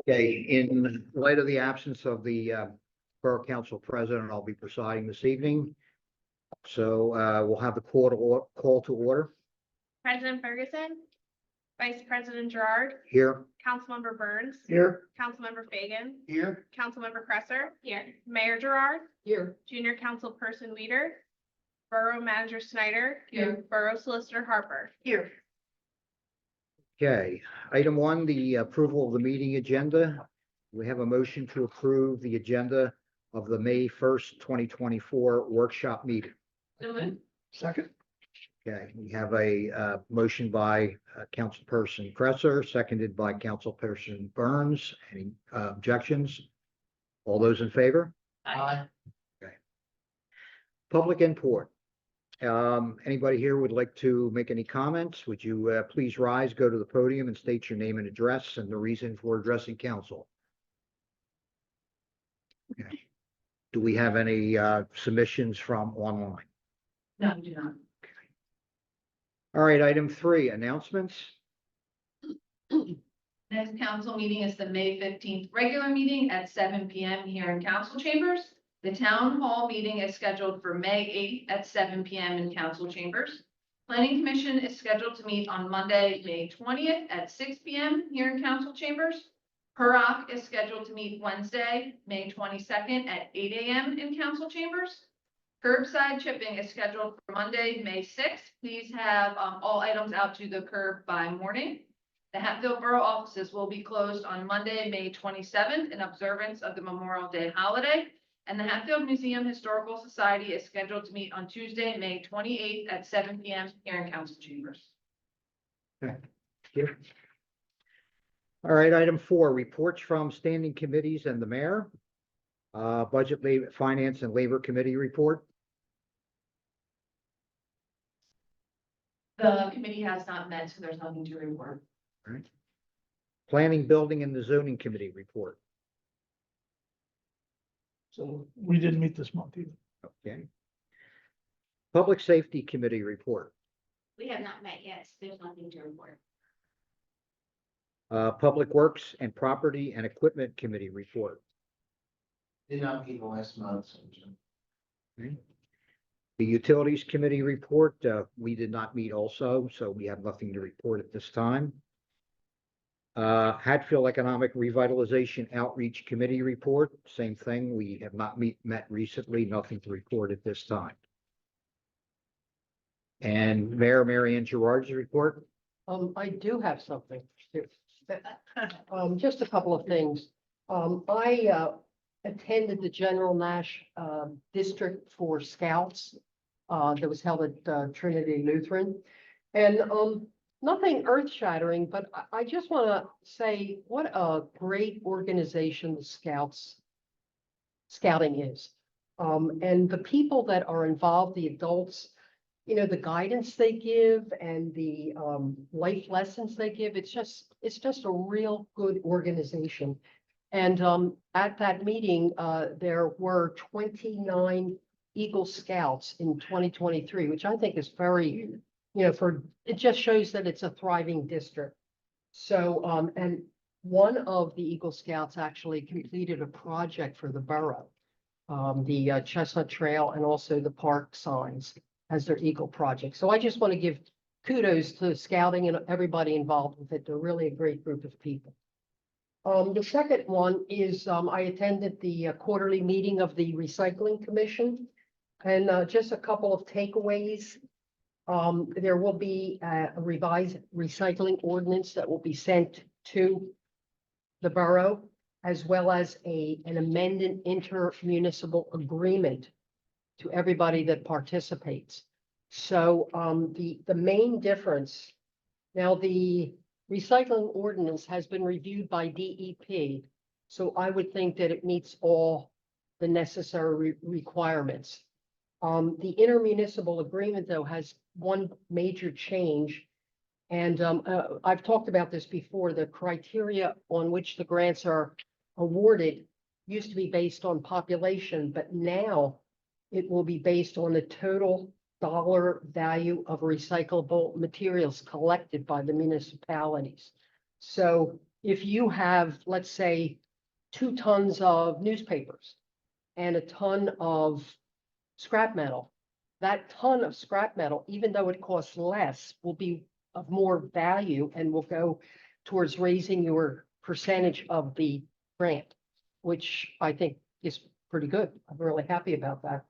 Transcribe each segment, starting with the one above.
Okay, in light of the absence of the Borough Council President, I'll be presiding this evening. So we'll have the call to order. President Ferguson, Vice President Gerard, Here. Councilmember Burns, Here. Councilmember Fagan, Here. Councilmember Cresser, here, Mayor Gerard, Here. Junior Councilperson Weeder, Borough Manager Snyder, Here. Borough Solicitor Harper. Here. Okay, item 1, the approval of the meeting agenda. We have a motion to approve the agenda of the May 1st, 2024 workshop meeting. Second. Okay, we have a motion by Councilperson Cresser, seconded by Councilperson Burns. Any objections? All those in favor? Aye. Public input. Anybody here would like to make any comments? Would you please rise, go to the podium and state your name and address and the reason for addressing council? Okay. Do we have any submissions from online? No, we do not. All right, item 3, announcements. Next council meeting is the May 15th regular meeting at 7 p.m. here in council chambers. The town hall meeting is scheduled for May 8th at 7 p.m. in council chambers. Planning commission is scheduled to meet on Monday, May 20th at 6 p.m. here in council chambers. Borough is scheduled to meet Wednesday, May 22nd at 8 a.m. in council chambers. Curbside chipping is scheduled for Monday, May 6th. Please have all items out to the curb by morning. The Hatfield Borough offices will be closed on Monday, May 27th in observance of the Memorial Day holiday. And the Hatfield Museum Historical Society is scheduled to meet on Tuesday, May 28th at 7 p.m. here in council chambers. Here. All right, item 4, reports from standing committees and the mayor. Budget, Finance, and Labor Committee report. The committee has not met, so there's nothing to report. All right. Planning, Building, and the Zoning Committee report. So we didn't meet this month either. Okay. Public Safety Committee report. We have not met yet, so there's nothing to report. Public Works and Property and Equipment Committee report. Did not meet last month. Okay. The Utilities Committee report, we did not meet also, so we have nothing to report at this time. Hatfield Economic Revitalization Outreach Committee report, same thing. We have not met recently, nothing to report at this time. And Mayor Mary Ann Gerard's report. I do have something. Just a couple of things. I attended the General Nash District for Scouts that was held at Trinity Lutheran. And nothing earth-shattering, but I just want to say what a great organization the Scouting is. And the people that are involved, the adults, you know, the guidance they give and the life lessons they give, it's just a real good organization. And at that meeting, there were 29 Eagle Scouts in 2023, which I think is very, you know, it just shows that it's a thriving district. So, and one of the Eagle Scouts actually completed a project for the borough, the Chestnut Trail and also the park signs as their Eagle project. So I just want to give kudos to Scouting and everybody involved with it. They're really a great group of people. The second one is I attended the quarterly meeting of the Recycling Commission, and just a couple of takeaways. There will be a revised recycling ordinance that will be sent to the borough, as well as an amended intermunicipal agreement to everybody that participates. So the main difference, now the recycling ordinance has been reviewed by DEP, so I would think that it meets all the necessary requirements. The intermunicipal agreement, though, has one major change, and I've talked about this before. The criteria on which the grants are awarded used to be based on population, but now it will be based on the total dollar value of recyclable materials collected by the municipalities. So, if you have, let's say, 2 tons of newspapers and a ton of scrap metal, that ton of scrap metal, even though it costs less, will be of more value and will go towards raising your percentage of the grant, which I think is pretty good. I'm really happy about that.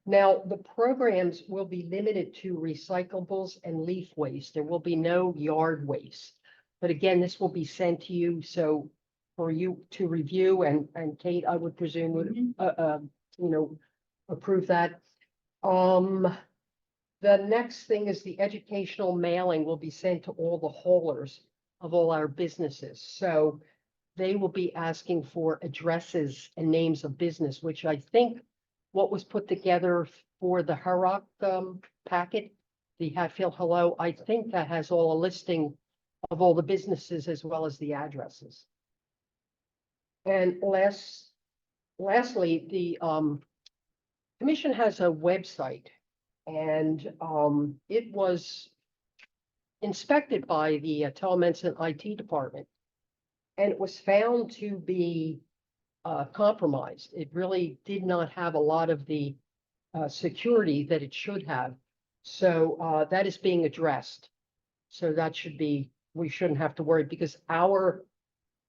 Now, the programs will be limited to recyclables and leaf waste. There will be no yard waste. But again, this will be sent to you, so for you to review, and Kate, I would presume would, approve that. The next thing is the educational mailing will be sent to all the haulers of all our businesses. So they will be asking for addresses and names of business, which I think what was put together for the Hurrock packet, the Hatfield Hello, I think that has all a listing of all the businesses as well as the addresses. And lastly, the commission has a website, and it was inspected by the telemedicine IT department, and it was found to be compromised. It really did not have a lot of the security that it should have. So that is being addressed. So that should be, we shouldn't have to worry, because our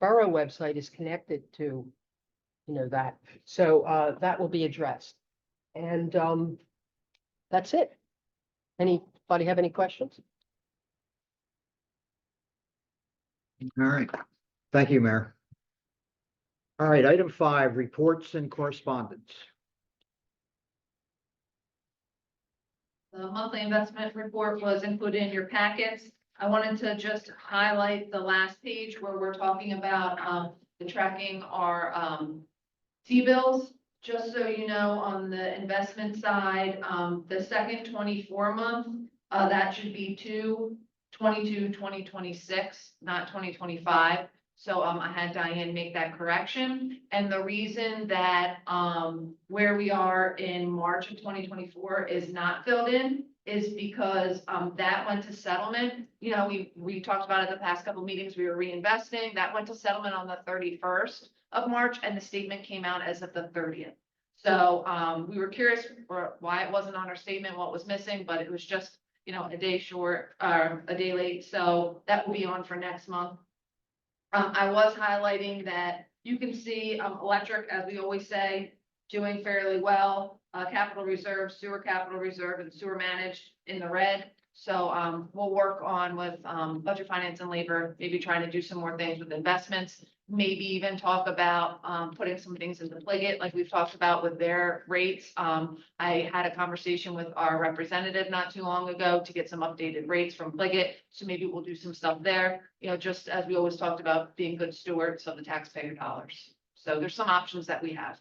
borough website is connected to, that. So that will be addressed. And that's it. Anybody have any questions? All right. Thank you, Mayor. All right, item 5, reports and correspondence. The monthly investment report was included in your packets. I wanted to just highlight the last page where we're talking about the tracking our T-bills. Just so you know, on the investment side, the second 24 month, that should be 2/22/2026, not 2025. So I had Diane make that correction. And the reason that where we are in March of 2024 is not filled in is because that went to settlement. We talked about it the past couple meetings, we were reinvesting. That went to settlement on the 31st of March, and the statement came out as of the 30th. So we were curious for why it wasn't on our statement, what was missing, but it was just, a day short, a day late. So that will be on for next month. I was highlighting that you can see electric, as we always say, doing fairly well. Capital reserve, sewer capital reserve, and sewer managed in the red. So we'll work on with budget, finance, and labor, maybe trying to do some more things with investments, maybe even talk about putting some things into Pliget, like we've talked about with their rates. I had a conversation with our representative not too long ago to get some updated rates from Pliget. So maybe we'll do some stuff there, just as we always talked about being good stewards of the taxpayer dollars. So there's some options that we have.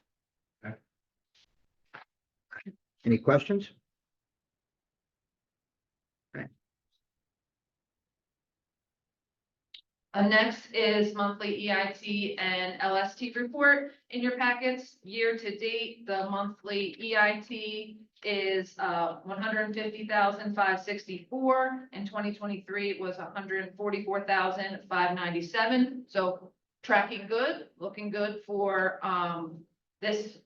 Any questions? Next is monthly EIT and LST report in your packets. Year to date, the monthly EIT is 150,564. In 2023, it was 144,597. So tracking good, looking good for this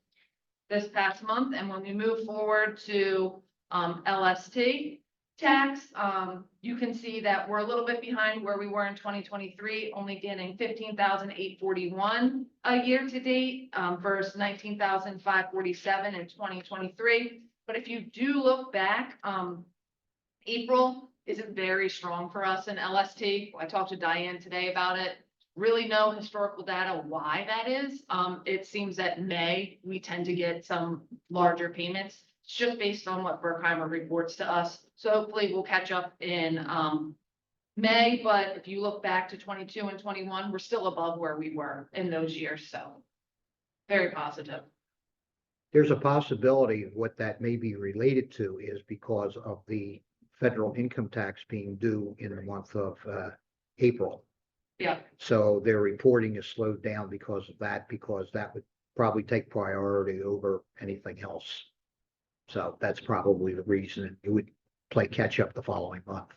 past month. And when we move forward to LST tax, you can see that we're a little bit behind where we were in 2023, only getting 15,841 a year to date versus 19,547 in 2023. But if you do look back, April is very strong for us in LST. I talked to Diane today about it. Really no historical data why that is. It seems that May we tend to get some larger payments. It's just based on what Berkheimer reports to us. So hopefully we'll catch up in May, but if you look back to 22 and 21, we're still above where we were in those years. So very positive. There's a possibility of what that may be related to is because of the federal income tax being due in the month of April. Yeah. So their reporting is slowed down because of that, because that would probably take priority over anything else. So that's probably the reason it would play catch up the following month.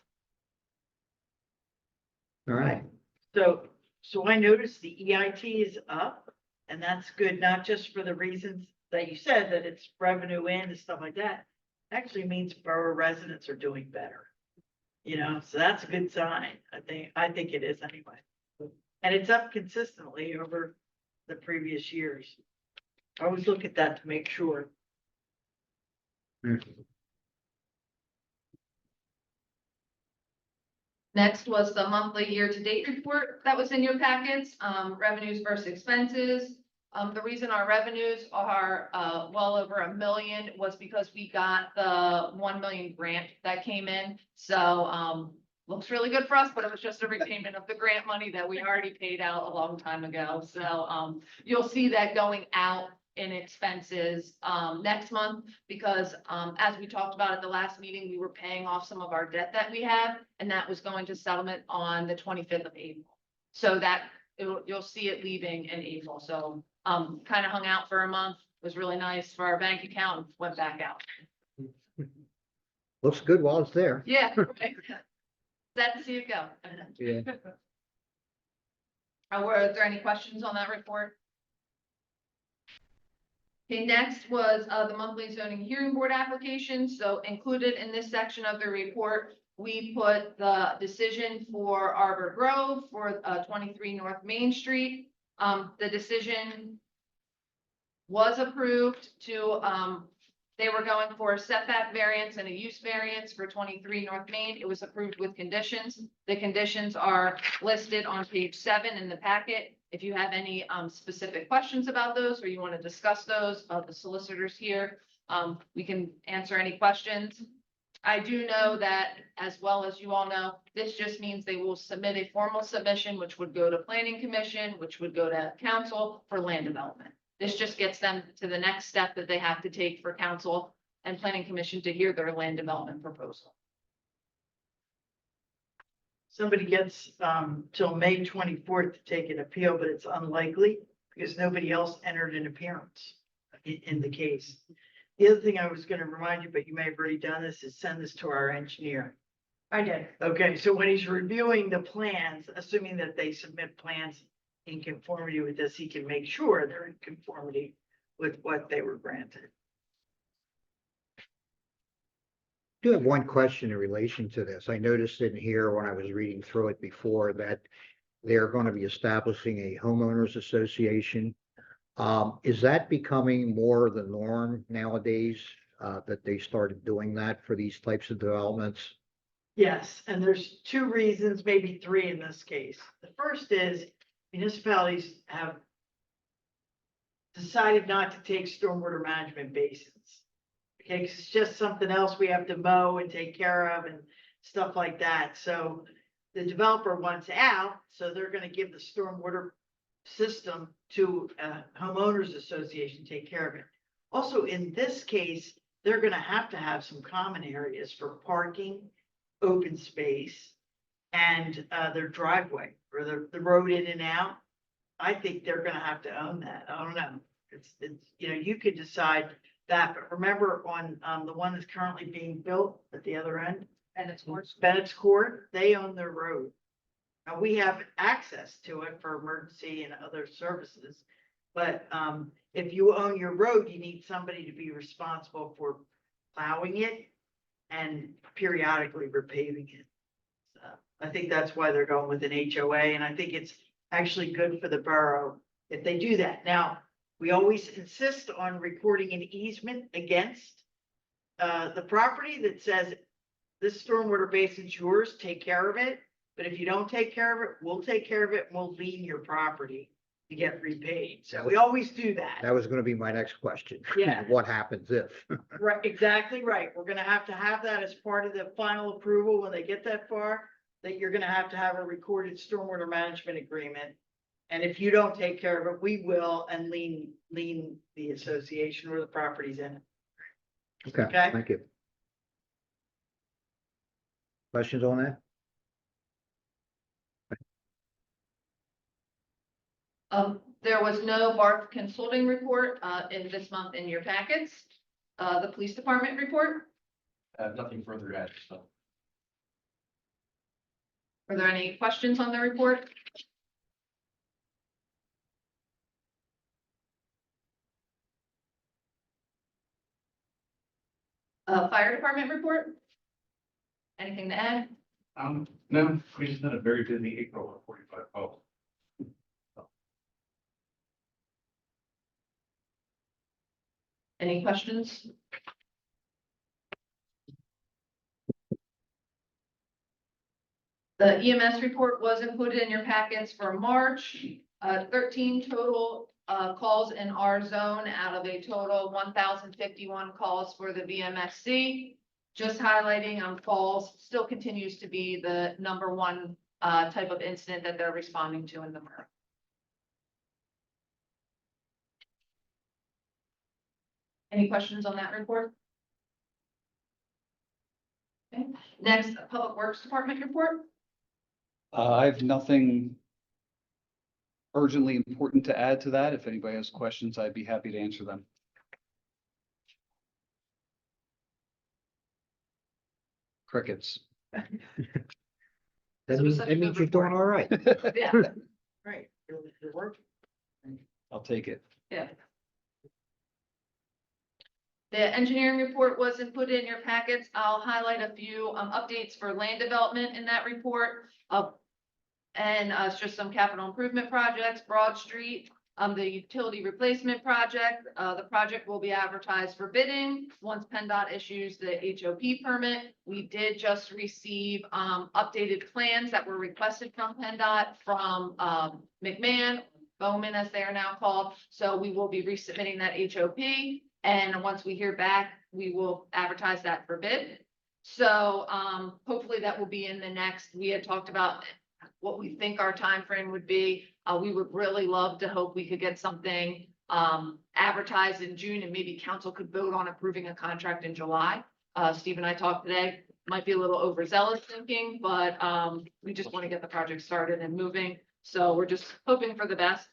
All right. So So I noticed the EIT is up, and that's good, not just for the reasons that you said, that it's revenue in and stuff like that. Actually means borough residents are doing better. So that's a good sign. I think it is anyway. And it's up consistently over the previous years. I always look at that to make sure. Next was the monthly year-to-date report that was in your packets, revenues versus expenses. The reason our revenues are, well over $1 million was because we got the 1 million grant that came in. So, looks really good for us, but it was just a repayment of the grant money that we already paid out a long time ago. So, you'll see that going out in expenses, next month, because, as we talked about at the last meeting, we were paying off some of our debt that we have, and that was going to settlement on the 25th of April. So that you'll see it leaving in April. So, kind of hung out for a month, was really nice for our bank account, and went back out. Looks good while it's there. Yeah, right. Sad to see it go. Yeah. Were there any questions on that report? Okay, next was the monthly zoning hearing board application. So included in this section of the report, we put the decision for Arbor Grove for 23 North Main Street. The decision was approved to, they were going for a setback variance and a use variance for 23 North Main. It was approved with conditions. The conditions are listed on page 7 in the packet. If you have any specific questions about those, or you want to discuss those, the solicitors here, we can answer any questions. I do know that, as well as you all know, this just means they will submit a formal submission, which would go to planning commission, which would go to council for land development. This just gets them to the next step that they have to take for council and planning commission to hear their land development proposal. Somebody gets till May 24th to take an appeal, but it's unlikely because nobody else entered an appearance in the case. The other thing I was going to remind you, but you may have already done this, is send this to our engineer. I did. Okay, so when he's reviewing the plans, assuming that they submit plans in conformity with this, he can make sure they're in conformity with what they were granted. I do have one question in relation to this. I noticed in here when I was reading through it before that they're going to be establishing a homeowners association. Is that becoming more the norm nowadays, that they started doing that for these types of developments? Yes, and there's 2 reasons, maybe 3 in this case. The first is municipalities have decided not to take stormwater management basins. Okay, 'cause it's just something else we have to mow and take care of and stuff like that. So the developer wants out, so they're gonna give the stormwater system to a homeowners association to take care of it. Also, in this case, they're gonna have to have some common areas for parking, open space, and their driveway or the road in and out. I think they're gonna have to own that. I don't know. It's you could decide that, but remember on the one that's currently being built at the other end, Bennett's Court, they own their road. Now we have access to it for emergency and other services, but if you own your road, you need somebody to be responsible for plowing it and periodically repaving it. So I think that's why they're going with an HOA, and I think it's actually good for the borough if they do that. Now, we always insist on recording an easement against the property that says this stormwater basin's yours, take care of it. But if you don't take care of it, we'll take care of it and we'll lien your property to get repaid. So we always do that. That was going to be my next question. Yeah. What happens if? Right, exactly right. We're gonna have to have that as part of the final approval when they get that far, that you're gonna have to have a recorded stormwater management agreement. And if you don't take care of it, we will and lien the association or the properties in it. Okay, Okay. thank you. Questions on that? There was no BART consulting report in this month in your packets. The police department report. Nothing further to add, so. Are there any questions on the report? Fire department report? Anything to add? No, we just had a very busy April of 45 calls. Any questions? The EMS report was included in your packets for March. 13 total calls in our zone out of a total 1,051 calls for the VMSC. Just highlighting calls still continues to be the number one type of incident that they're responding to in the borough. Any questions on that report? Okay. Next, Public Works Department report. I have nothing urgently important to add to that. If anybody has questions, I'd be happy to answer them. Crickets. That So means, such a that means good you're doing report. all right. Yeah, Right, you're working. I'll take it. yeah. The engineering report was included in your packets. I'll highlight a few updates for land development in that report. And it's just some capital improvement projects, Broad Street, the utility replacement project. The project will be advertised for bidding once PennDOT issues the HOP permit. We did just receive updated plans that were requested from PennDOT from McMahon, Bowman as they are now called. So we will be resubmitting that HOP. And once we hear back, we will advertise that for bid. So hopefully that will be in the next, we had talked about what we think our time frame would be. We would really love to hope we could get something advertised in June and maybe council could vote on approving a contract in July. Steve and I talked today, might be a little overzealous thinking, but we just want to get the project started and moving. So we're just hoping for the best.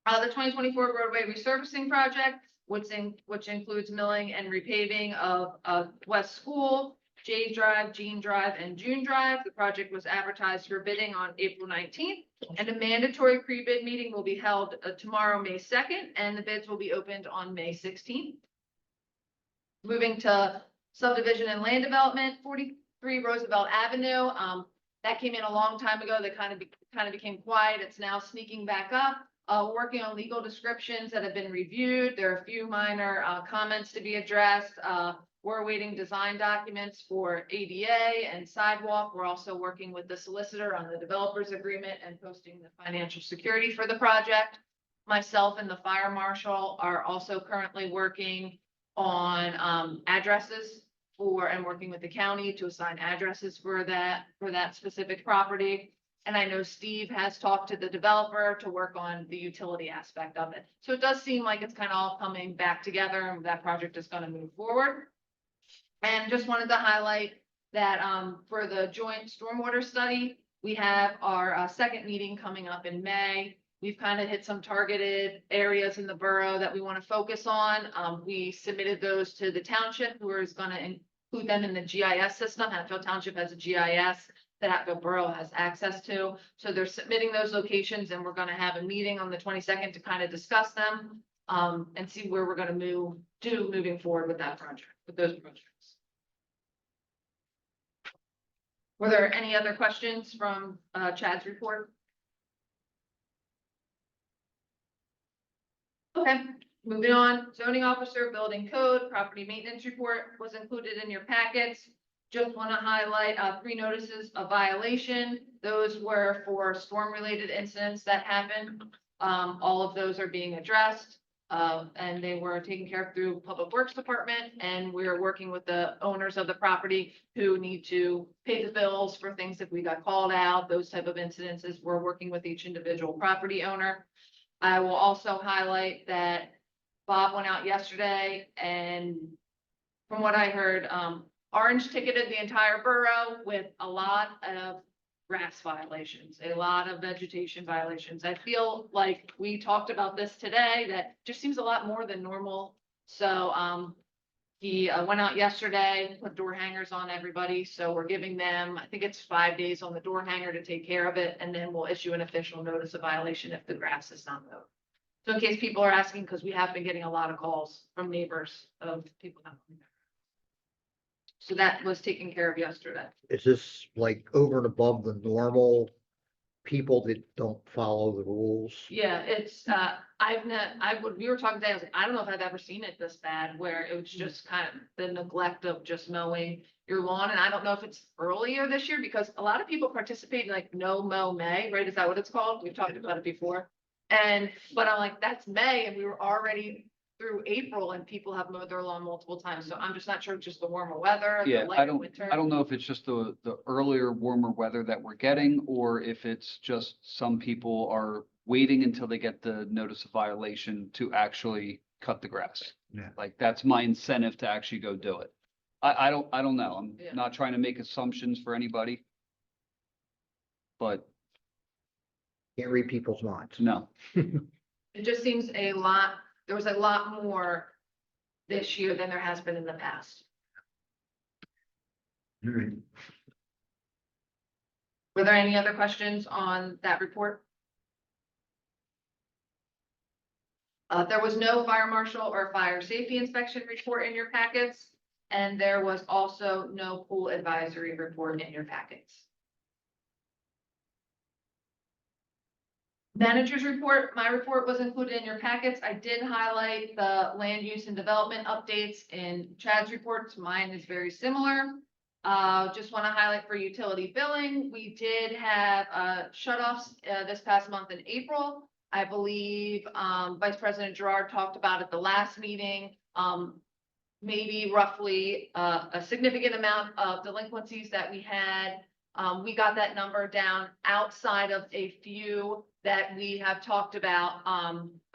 The 2024 roadway resurfacing project, which includes milling and repaving of West School, Jade Drive, Jean Drive, and June Drive. The project was advertised for bidding on April 19th, and a mandatory pre-bid meeting will be held tomorrow, May 2nd, and the bids will be opened on May 16th. Moving to subdivision and land development, 43 Roosevelt Avenue. That came in a long time ago. That kind of became quiet. It's now sneaking back up. Working on legal descriptions that have been reviewed. There are a few minor comments to be addressed. We're awaiting design documents for ADA and sidewalk. We're also working with the solicitor on the developers agreement and posting the financial security for the project. Myself and the fire marshal are also currently working on addresses and working with the county to assign addresses for that specific property. And I know Steve has talked to the developer to work on the utility aspect of it. So it does seem like it's kind of all coming back together and that project is going to move forward. And just wanted to highlight that for the joint stormwater study, we have our second meeting coming up in May. We've kind of hit some targeted areas in the borough that we want to focus on. We submitted those to the township, who is going to include them in the GIS system. Hatfield Township has a GIS that Hatfield Borough has access to. So they're submitting those locations and we're going to have a meeting on the 22nd to kind of discuss them and see where we're going to moving forward with that project, with those projects. Were there any other questions from Chad's report? Okay, moving on. Zoning officer, building code, property maintenance report was included in your packets. Just want to highlight 3 notices of violation. Those were for storm-related incidents that happened. All of those are being addressed, and they were taken care of through Public Works Department. And we're working with the owners of the property who need to pay the bills for things if we got called out, those type of incidences. We're working with each individual property owner. I will also highlight that Bob went out yesterday, and from what I heard, orange ticketed the entire borough with a lot of grass violations, a lot of vegetation violations. I feel like we talked about this today, that just seems a lot more than normal. So he went out yesterday, put door hangers on everybody. So we're giving them, I think it's 5 days on the door hanger to take care of it. And then we'll issue an official notice of violation if the grass is not mowed. So in case people are asking, because we have been getting a lot of calls from neighbors of people not mowing their grass. So that was taken care of yesterday. Is this like over and above the normal people that don't follow the rules? Yeah, it's, we were talking today, I was like, I don't know if I've ever seen it this bad, where it was just kind of the neglect of just mowing your lawn, and I don't know if it's earlier this year, because a lot of people participate in like No Mow May, right? Is that what it's called? We've talked about it before. But I'm like, that's May, and we were already through April, and people have mowed their lawn multiple times, so I'm just not sure, just the warmer weather, the Yeah, lighter winter. I don't know if it's just the earlier warmer weather that we're getting, or if it's just some people are waiting until they get the notice of violation to actually cut the grass. Yeah. Like, that's my incentive to actually go do it. I don't know. I'm Yeah. not trying to make assumptions for anybody. But Can't read people's minds. no, It just seems there was a lot more this year than there has been in the past. All right. Were there any other questions on that report? There was no fire marshal or fire safety inspection report in your packets, and there was also no pool advisory report in your packets. Manager's report, my report was included in your packets. I did highlight the land use and development updates in Chad's reports. Mine is very similar. Just want to highlight for utility billing, we did have shut-offs this past month in April. I believe Vice President Gerard talked about at the last meeting, maybe roughly a significant amount of delinquencies that we had. We got that number down outside of a few that we have talked about,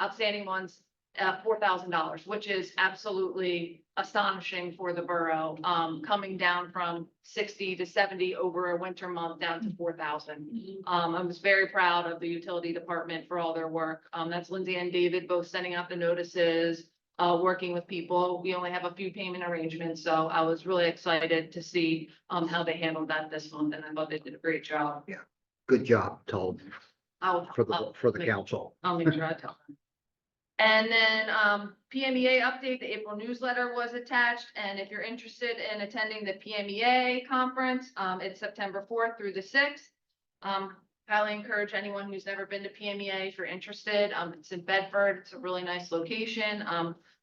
outstanding ones, $4,000, which is absolutely astonishing for the borough, coming down from 60 to 70 over a winter month down to 4,000. I was very proud of the utility department for all their work. That's Lindsay and David both sending out the notices, working with people. We only have a few payment arrangements, so I was really excited to see how they handled that this month, and I thought they did a great job. Good job, told I'll for the make- council. I'll make sure I tell them. And then PMEA update, the April newsletter was attached, and if you're interested in attending the PMEA conference, it's September 4th through the 6th. Highly encourage anyone who's never been to PMEA if you're interested. It's in Bedford. It's a really nice location.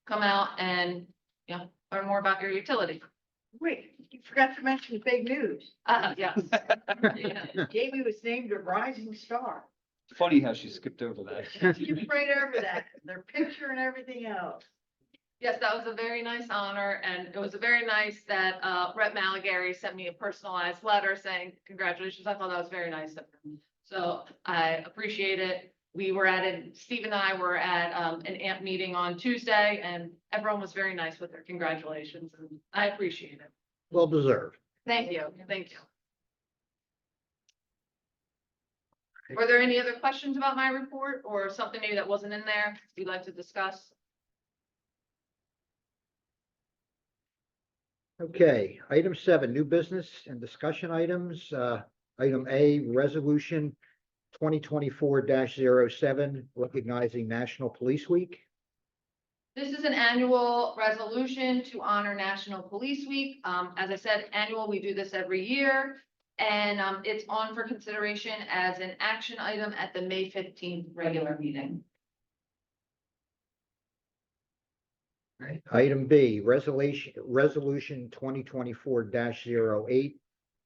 Come out and, you know, learn more about your utility. Wait, you forgot to mention big news. Yes. Yeah. Jamie was named a rising star. funny how she skipped over that. Skip right over that, their picture and everything else. Yes, that was a very nice honor, and it was a very nice that Rep. Maligary sent me a personalized letter saying congratulations. I thought that was very nice of him. So I appreciate it. Steve and I were at an AMP meeting on Tuesday, and everyone was very nice with their congratulations, and I appreciate it. Well deserved. Thank you, thank you. Were there any other questions about my report or something maybe that wasn't in there you'd like to discuss? Okay, item 7, new business and discussion items. Item A, resolution 2024-07, recognizing National Police Week. This is an annual resolution to honor National Police Week. As I said, annual, we do this every year. And it's on for consideration as an action item at the May 15th regular meeting. Right. Item B, resolution 2024-08,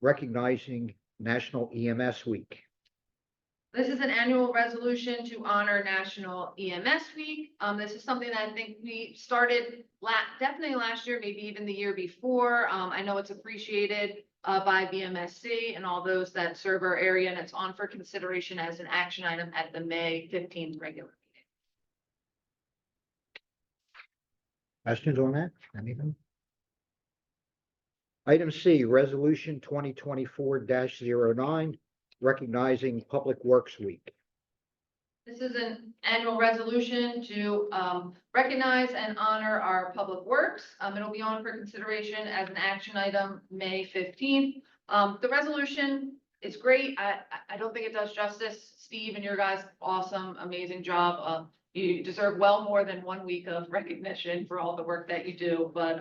recognizing National EMS Week. This is an annual resolution to honor National EMS Week. This is something that I think we started definitely last year, maybe even the year before. I know it's appreciated by BMSC and all those that serve our area, and it's on for consideration as an action item at the May 15th regular meeting. Questions on that? Anything? Item C, resolution 2024-09, recognizing Public Works Week. This is an annual resolution to recognize and honor our public works. It'll be on for consideration as an action item May 15th. The resolution it's great. I don't think it does justice. Steve and your guys, awesome, amazing job. You deserve well more than 1 week of recognition for all the work that you do, but,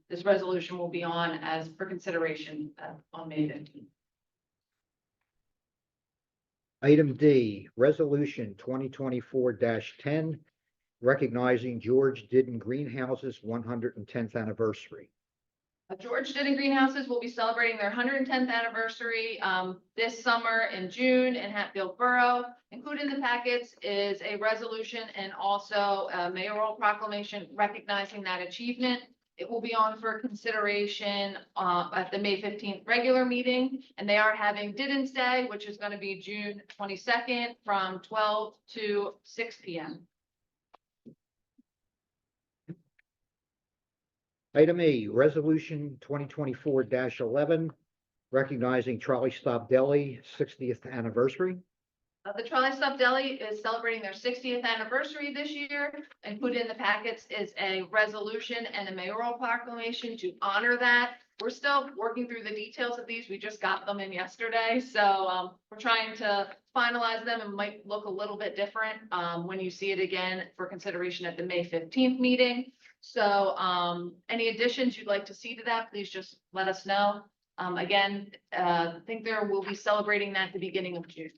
this resolution will be on as for consideration, on May 15th. Item D, Resolution 2024-10, recognizing George Didden Greenhouse's 110th anniversary. George Didden Greenhouses will be celebrating their 110th anniversary this summer in June in Hatfield Borough. Included in the packets is a resolution and also a mayoral proclamation recognizing that achievement. It will be on for consideration at the May 15th regular meeting, and they are having Didden's Day, which is going to be June 22nd from 12 to 6 p.m. Item E, Resolution 2024-11, recognizing Trolley Stop Deli 60th anniversary. The Trolley Stop Deli is celebrating their 60th anniversary this year. Included in the packets is a resolution and a mayoral proclamation to honor that. We're still working through the details of these. We just got them in yesterday. So we're trying to finalize them and might look a little bit different when you see it again for consideration at the May 15th meeting. So any additions you'd like to see to that, please just let us know. Again, I think there will be celebrating that at the beginning of June.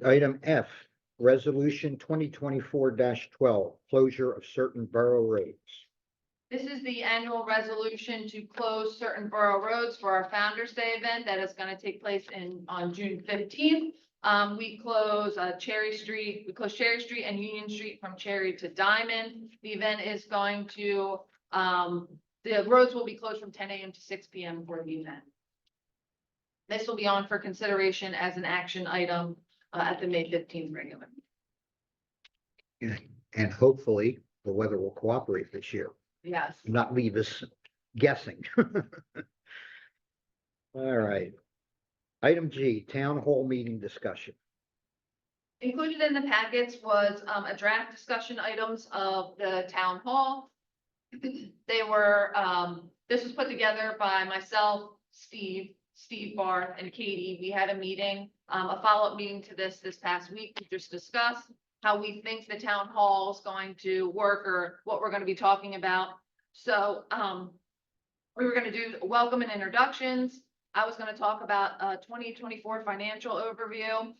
Item F, Resolution 2024-12, closure of certain borough roads. This is the annual resolution to close certain borough roads for our Founder's Day event that is going to take place on June 15th. We close Cherry Street and Union Street from Cherry to Diamond. The event is going to, the roads will be closed from 10 a.m. to 6 p.m. for the event. This will be on for consideration as an action item at the May 15th regular. And hopefully the weather will cooperate this year, Yes. not leave us guessing. All right. Item G, Town Hall meeting discussion. Included in the packets was a draft discussion items of the town hall. They were, this was put together by myself, Steve Barth, and Katie. We had a meeting, a follow-up meeting to this past week to just discuss how we think the town hall is going to work or what we're going to be talking about. So we were going to do welcome and introductions. I was going to talk about 2024 financial overview,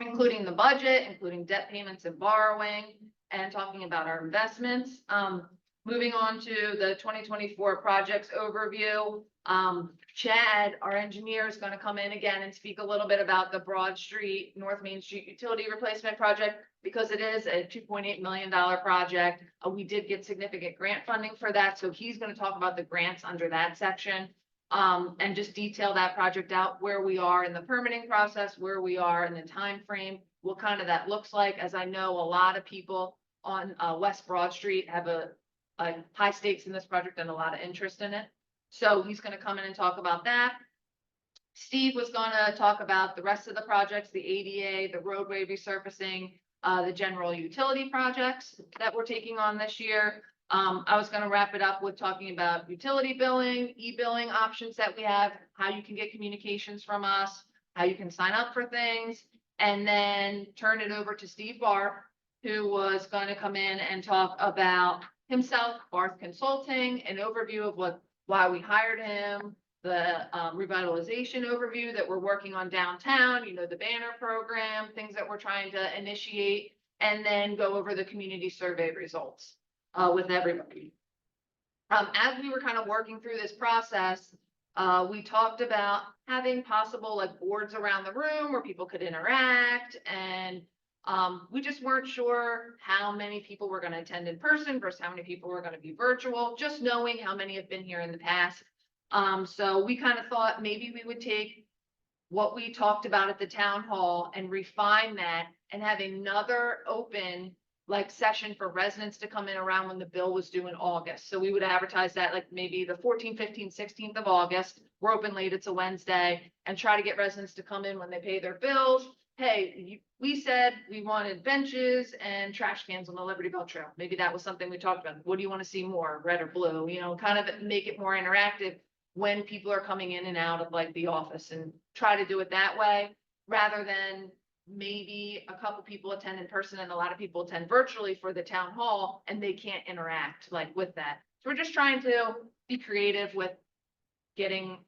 including the budget, including debt payments and borrowing, and talking about our investments. Moving on to the 2024 projects overview. Chad, our engineer, is going to come in again and speak a little bit about the Broad Street, North Main Street utility replacement project, because it is a $2.8 million project. We did get significant grant funding for that. So he's going to talk about the grants under that section. And just detail that project out, where we are in the permitting process, where we are in the time frame, what kind of that looks like. As I know, a lot of people on West Broad Street have a high stakes in this project and a lot of interest in it. So he's going to come in and talk about that. Steve was going to talk about the rest of the projects, the ADA, the roadway resurfacing, the general utility projects that we're taking on this year. I was going to wrap it up with talking about utility billing, e-billing options that we have, how you can get communications from us, how you can sign up for things, and then turn it over to Steve Barth, who was going to come in and talk about himself, Barth Consulting, an overview of why we hired him, the revitalization overview that we're working on downtown, the banner program, things that we're trying to initiate, and then go over the community survey results with everybody. As we were kind of working through this process, we talked about having possible boards around the room where people could interact, and we just weren't sure how many people were going to attend in person versus how many people were going to be virtual, just knowing how many have been here in the past. So we kind of thought maybe we would take what we talked about at the town hall and refine that and have another open session for residents to come in around when the bill was due in August. So we would advertise that maybe the 14th, 15th, 16th of August. We're open late, it's a Wednesday, and try to get residents to come in when they pay their bills. Hey, we said we wanted benches and trash cans on the Liberty Bell Trail. Maybe that was something we talked about. What do you want to see more, red or blue? Kind of make it more interactive. when people are coming in and out of like the office and try to do it that way rather than maybe a couple people attend in person and a lot of people attend virtually for the town hall and they can't interact like with that. So we're just trying to be creative with getting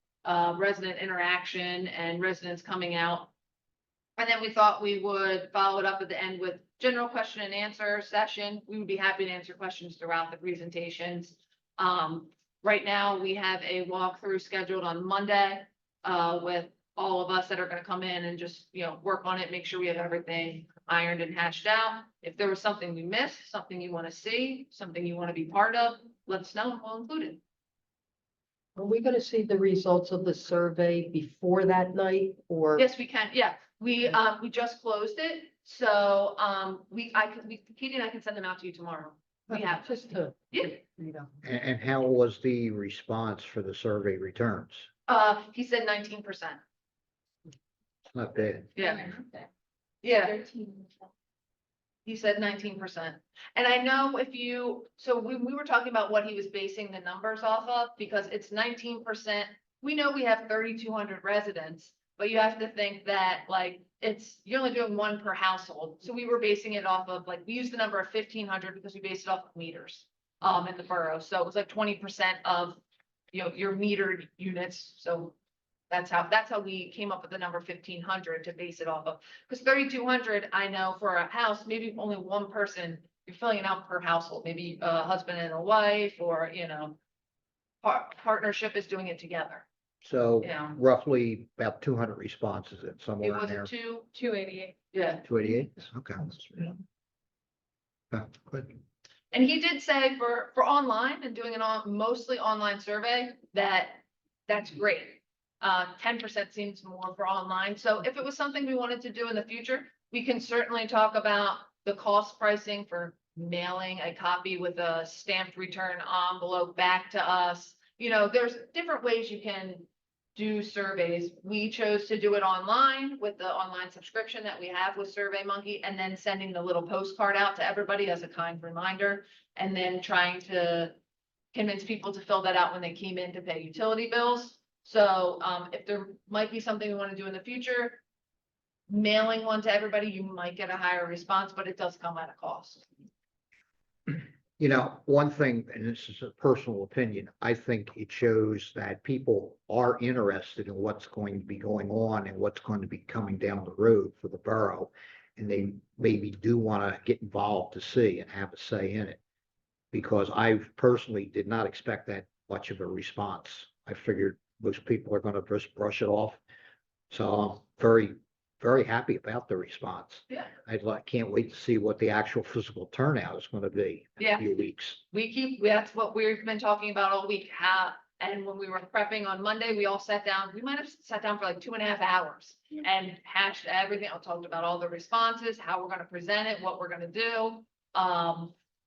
resident interaction and residents coming out. And then we thought we would follow it up at the end with general question and answer session. We would be happy to answer questions throughout the presentations. Right now, we have a walkthrough scheduled on Monday with all of us that are gonna come in and just, work on it, make sure we have everything ironed and hashed out. If there was something we missed, something you wanna see, something you wanna be part of, let us know and we'll include it. Are we gonna see the results of the survey before that night or? Yes, we can, yeah. We just closed it, so, Katie and I can send them out to you tomorrow. We have, Just to, yeah. And how was the response for the survey returns? He said 19%. It's not bad. Yeah, yeah. He said 19%. And I know so when we were talking about what he was basing the numbers off of, because it's 19%. We know we have 3,200 residents, but you have to think that like, you're only doing one per household. So we were basing it off of like, we used the number of 1,500 because we based it off of meters, in the borough. So it was like 20% of, your metered units. So that's how we came up with the number 1,500 to base it off of. Because 3,200, I know for a house, maybe only one person, you're filling it out per household, maybe a husband and a wife, or, partnership is doing it together. So Yeah. roughly about 200 responses in It somewhere in was there. a 288. yeah. 288, okay. Yeah. Okay, good. And he did say for online and doing mostly online survey, that's great. 10% seems more for online. So if it was something we wanted to do in the future, we can certainly talk about the cost pricing for mailing a copy with a stamped return envelope back to us. There's different ways you can do surveys. We chose to do it online with the online subscription that we have with SurveyMonkey, and then sending the little postcard out to everybody as a kind reminder, and then trying to convince people to fill that out when they came in to pay utility bills. So if there might be something we want to do in the future, mailing one to everybody, you might get a higher response, but it does come at a cost. One thing, and this is a personal opinion, I think it shows that people are interested in what's going to be going on and what's going to be coming down the road for the borough. And they maybe do want to get involved to see and have a say in it. Because I personally did not expect that much of a response. I figured most people are going to just brush it off. So I'm very, very happy about the response. Yeah. Can't wait to see what the actual physical turnout is going to be in Yeah. a few weeks. That's what we've been talking about all week. And when we were prepping on Monday, we all sat down. We might have sat down for like 2.5 hours and hashed everything. I talked about all the responses, how we're going to present it, what we're going to do.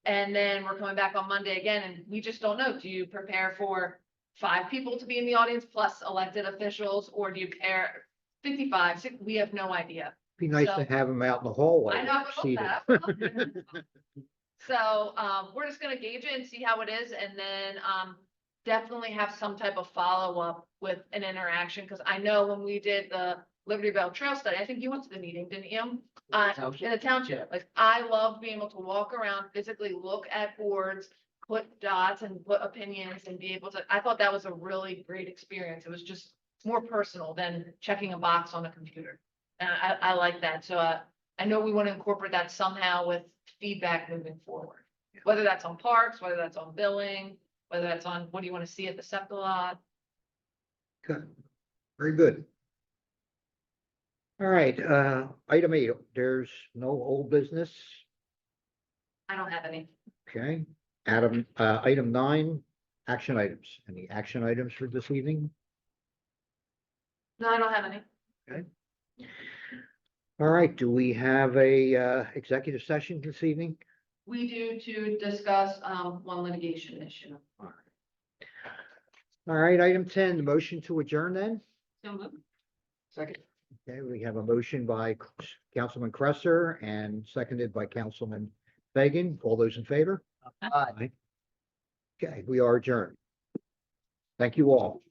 And then we're coming back on Monday again, and we just don't know. Do you prepare for 5 people to be in the audience plus elected officials, or do you prepare 55? We have no idea. Be nice to have them out in the hallway. I know, seated. I would love that. So we're just gonna gauge it and see how it is, and then definitely have some type of follow-up with an interaction, because I know when we did the Liberty Bell Trail study, I think you went to the meeting, didn't you? In the township, like I love being able to walk around, physically look at boards, put dots and put opinions and be able to, I thought that was a really great experience. It was just more personal than checking a box on a computer. And I like that. So I know we want to incorporate that somehow with feedback moving forward, whether that's on parks, whether that's on billing, whether that's on what do you want to see at the SEPTA lot. Good. Very good. All right, item 8, there's no old business. I don't have any. Okay, item 9, action items. Any action items for this evening? No, I don't have any. All right, do we have a executive session this evening? We do to discuss one litigation issue. All right, item 10, the motion to adjourn then? So moved. Second. Okay, we have a motion by Councilman Cresser and seconded by Councilman Fagan. All those in favor? Aye. Okay, we are adjourned. Thank you all.